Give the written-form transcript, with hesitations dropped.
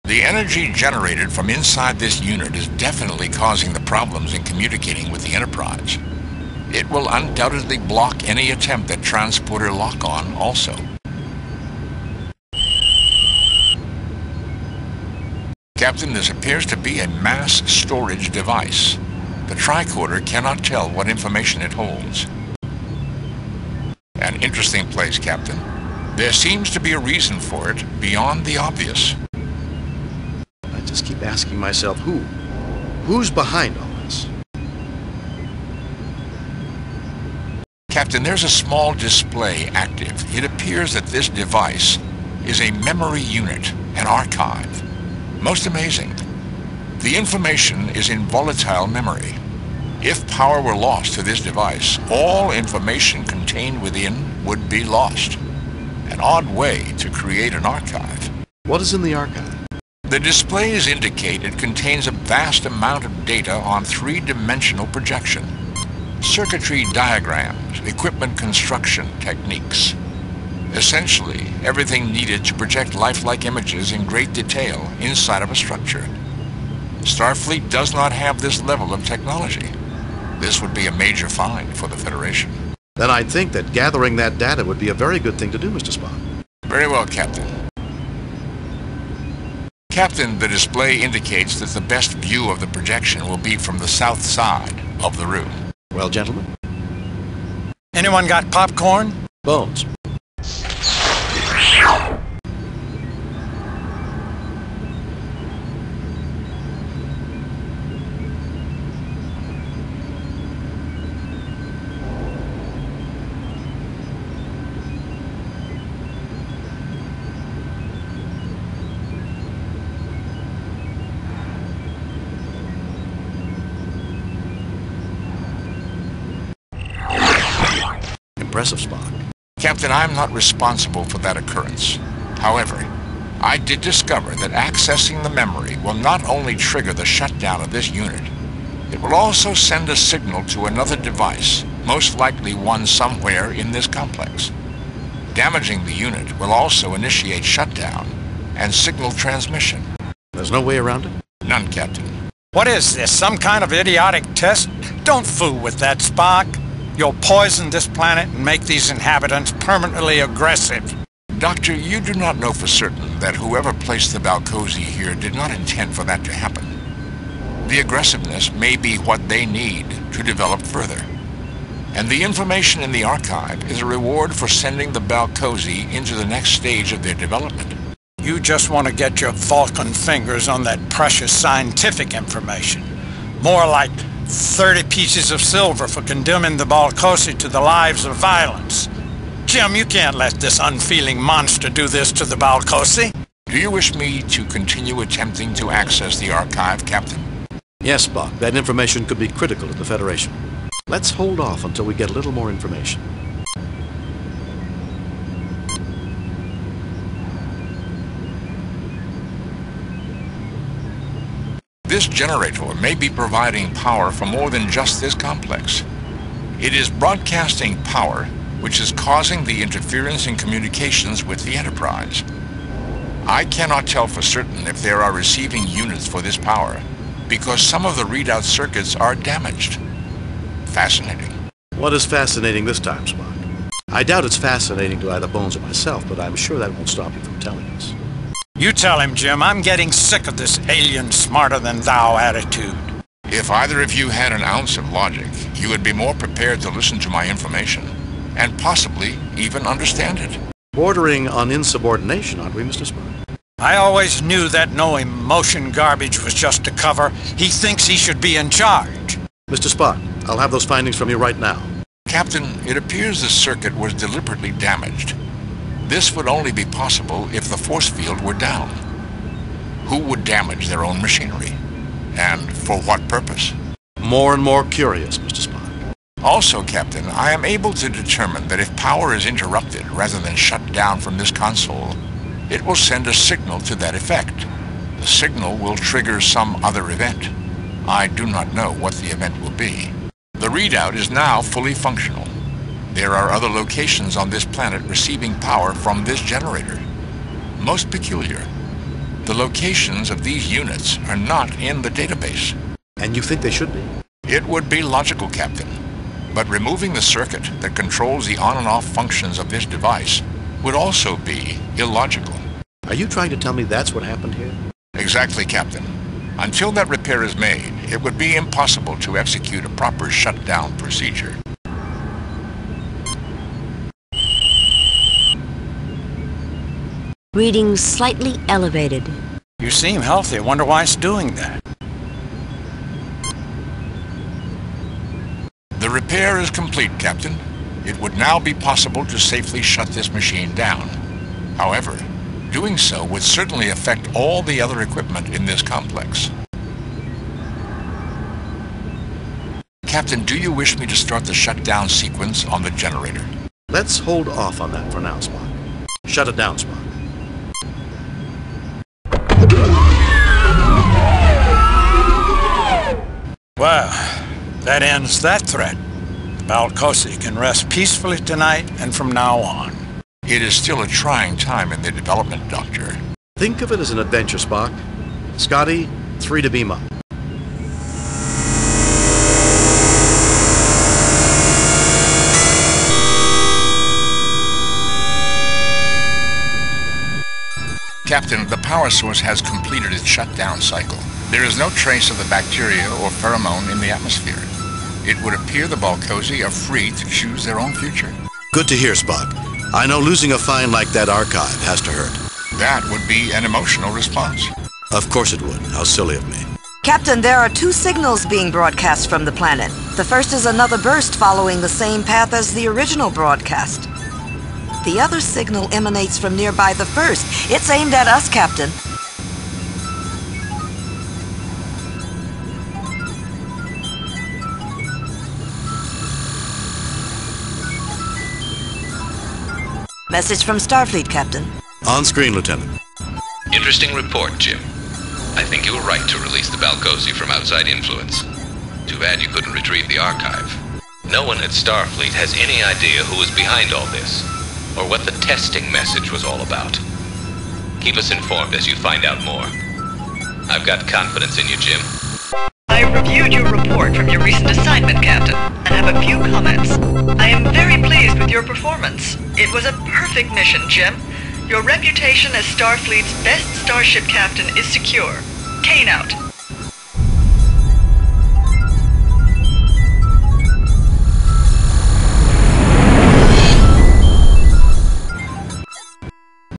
The energy generated from inside this unit is definitely causing the problems in communicating with the Enterprise. It will undoubtedly block any attempt at transporter lock-on also. Captain, this appears to be a mass storage device. The tricorder cannot tell what information it holds. An interesting place, Captain. There seems to be a reason for it beyond the obvious. I just keep asking myself, who's behind all this? Captain, there's a small display active. It appears that this device is a memory unit, an archive. Most amazing. The information is in volatile memory. If power were lost to this device, all information contained within would be lost. An odd way to create an archive. What is in the archive? The displays indicate it contains a vast amount of data on three-dimensional projection. Circuitry diagrams, equipment construction techniques. Essentially, everything needed to project lifelike images in great detail inside of a structure. Starfleet does not have this level of technology. This would be a major find for the Federation. Then I'd think that gathering that data would be a very good thing to do, Mr. Spock. Very well, Captain. Captain, the display indicates that the best view of the projection will be from the south side of the room. Well, gentlemen? Anyone got popcorn? Bones. Impressive, Spock. Captain, I'm not responsible for that occurrence. However, I did discover that accessing the memory will not only trigger the shutdown of this unit, it will also send a signal to another device, most likely one somewhere in this complex. Damaging the unit will also initiate shutdown and signal transmission. There's no way around it? None, Captain. What is this, some kind of idiotic test? Don't fool with that, Spock. You'll poison this planet and make these inhabitants permanently aggressive. Doctor, you do not know for certain that whoever placed the Balcosi here did not intend for that to happen. The aggressiveness may be what they need to develop further. And the information in the archive is a reward for sending the Balcosi into the next stage of their development. You just want to get your Vulcan fingers on that precious scientific information. More like 30 pieces of silver for condemning the Balcosi to the lives of violence. Jim, you can't let this unfeeling monster do this to the Balcosi. Do you wish me to continue attempting to access the archive, Captain? Yes, Spock. That information could be critical to the Federation. Let's hold off until we get a little more information. This generator may be providing power for more than just this complex. It is broadcasting power, which is causing the interference in communications with the Enterprise. I cannot tell for certain if there are receiving units for this power, because some of the readout circuits are damaged. Fascinating. What is fascinating this time, Spock? I doubt it's fascinating to either Bones or myself, but I'm sure that won't stop you from telling us. You tell him, Jim. I'm getting sick of this alien smarter-than-thou attitude. If either of you had an ounce of logic, you would be more prepared to listen to my information, and possibly even understand it. Bordering on insubordination, aren't we, Mr. Spock? I always knew that no emotion garbage was just a cover. He thinks he should be in charge. Mr. Spock, I'll have those findings from you right now. Captain, it appears the circuit was deliberately damaged. This would only be possible if the force field were down. Who would damage their own machinery? And for what purpose? More and more curious, Mr. Spock. Also, Captain, I am able to determine that if power is interrupted rather than shut down from this console, it will send a signal to that effect. The signal will trigger some other event. I do not know what the event will be. The readout is now fully functional. There are other locations on this planet receiving power from this generator. Most peculiar. The locations of these units are not in the database. And you think they should be? It would be logical, Captain. But removing the circuit that controls the on and off functions of this device would also be illogical. Are you trying to tell me that's what happened here? Exactly, Captain. Until that repair is made, it would be impossible to execute a proper shutdown procedure. Reading slightly elevated. You seem healthy. I wonder why it's doing that. The repair is complete, Captain. It would now be possible to safely shut this machine down. However, doing so would certainly affect all the other equipment in this complex. Captain, do you wish me to start the shutdown sequence on the generator? Let's hold off on that for now, Spock. Shut it down, Spock. Well, that ends that threat. Balcosi can rest peacefully tonight and from now on. It is still a trying time in their development, Doctor. Think of it as an adventure, Spock. Scotty, 3 to beam up. Captain, the power source has completed its shutdown cycle. There is no trace of the bacteria or pheromone in the atmosphere. It would appear the Balcosi are free to choose their own future. Good to hear, Spock. I know losing a find like that archive has to hurt. That would be an emotional response. Of course it would. How silly of me. Captain, there are 2 signals being broadcast from the planet. The first is another burst following the same path as the original broadcast. The other signal emanates from nearby the first. It's aimed at us, Captain. Message from Starfleet, Captain. On screen, Lieutenant. Interesting report, Jim. I think you were right to release the Balcosi from outside influence. Too bad you couldn't retrieve the archive. No one at Starfleet has any idea who was behind all this, or what the testing message was all about. Keep us informed as you find out more. I've got confidence in you, Jim. I reviewed your report from your recent assignment, Captain, and have a few comments. I am very pleased with your performance. It was a perfect mission, Jim. Your reputation as Starfleet's best starship captain is secure. Kane out.